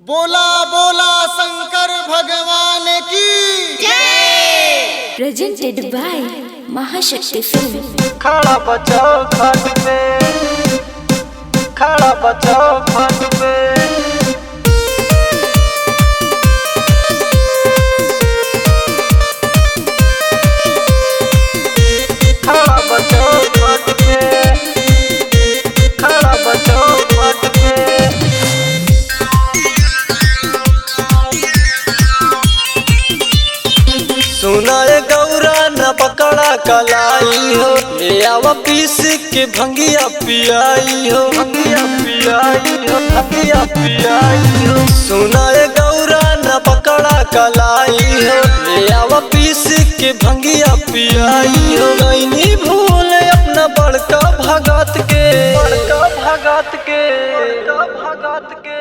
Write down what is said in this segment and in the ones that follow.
बोला बोला शंकर भगवान की जय। प्रेजेंटेड बाय महाशक्ति फिल्म। खड़ा बचाओ घाट पे, खड़ा बचाओ घाट पे। खड़ा बचाओ घाट पे, खड़ा बचाओ घाट पे। सुनाए गौरा न पकड़ा कलाई हो, ले आवा पीस के भंगिया पियाई हो, भंगिया पियाई हो, भंगिया पियाई हो। सुनाए गौरा न पकड़ा कलाई हो, ले आवा पीस के भंगिया पियाई हो। गईनी भूल अपना बड़का भगत के, बड़का भगत के, बड़का भगत के।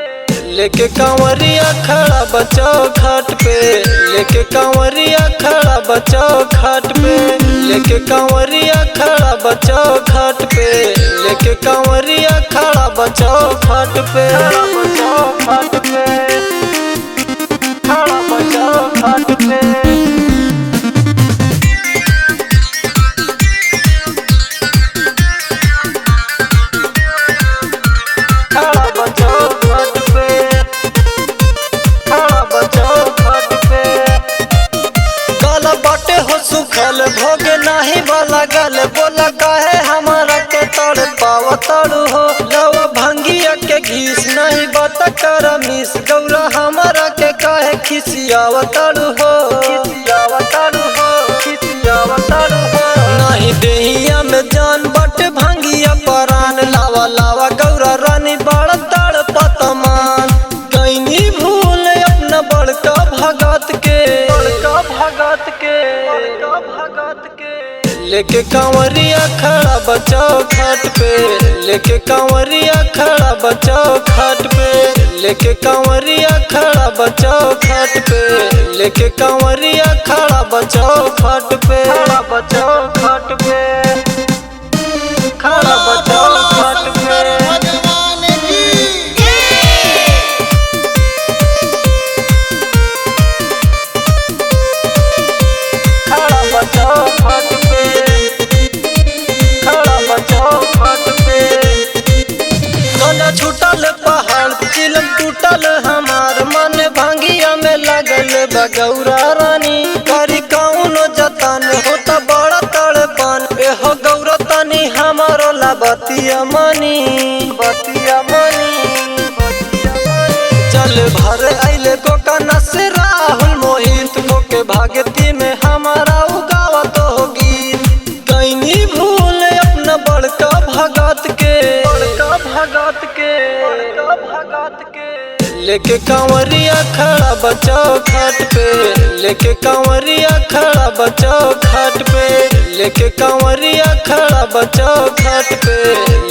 लेके कांवरिया खड़ा बचाओ घाट पे, लेके कांवरिया खड़ा बचाओ घाट पे, लेके कांवरिया खड़ा बचाओ घाट पे, लेके कांवरिया खड़ा बचाओ घाट पे। खड़ा बचाओ घाट पे, खड़ा बचाओ घाट पे। खड़ा बचाओ घाट पे, खड़ा बचाओ घाट पे। गला बाटे हो सुखल भोगे नाही वाला गल, बोला काहे हमारा के तड़ पाव तड़ू हो। लवा भंगिया के घीस नहीं बात कर मिस, गौरा हमारा के काहे खिसियाव तड़ू हो, खिसियाव तड़ू हो, खिसियाव तड़ू हो। नहीं देहिया में जान बाटे भंगिया परान, लावा लावा गौरा रानी बड़ा तड़ पतमान। गईनी भूल अपना बड़का भगत के, बड़का भगत के, बड़का भगत के। लेके कांवरिया खड़ा बचाओ घाट पे, लेके कांवरिया खड़ा बचाओ घाट पे, लेके कांवरिया खड़ा बचाओ घाट पे, लेके कांवरिया खड़ा बचाओ घाट पे। खड़ा बचाओ घाट पे, खड़ा बचाओ घाट पे। भगवान की खड़ा बचाओ घाट पे, खड़ा बचाओ घाट पे। गला छूटल पहाड़ चिलम टूटल हमार, मन भांगिया में लगल बगौरा रानी। करी कौनो जतन होता बड़ा तड़पन, एहो गौरा तनी हमारो ला बतिया मनी, बतिया मनी, बतिया मनी। चल भर आइले को कना से राहुल मोहित को के भागती में हमारा उगावत हो गीत। गईनी भूल अपना बड़का भगत के, बड़का भगत के, बड़का भगत के। लेके कांवरिया खड़ा बचाओ घाट पे, लेके कांवरिया खड़ा बचाओ घाट पे, लेके कांवरिया खड़ा बचाओ घाट पे,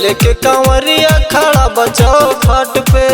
लेके कांवरिया खड़ा बचाओ घाट पे।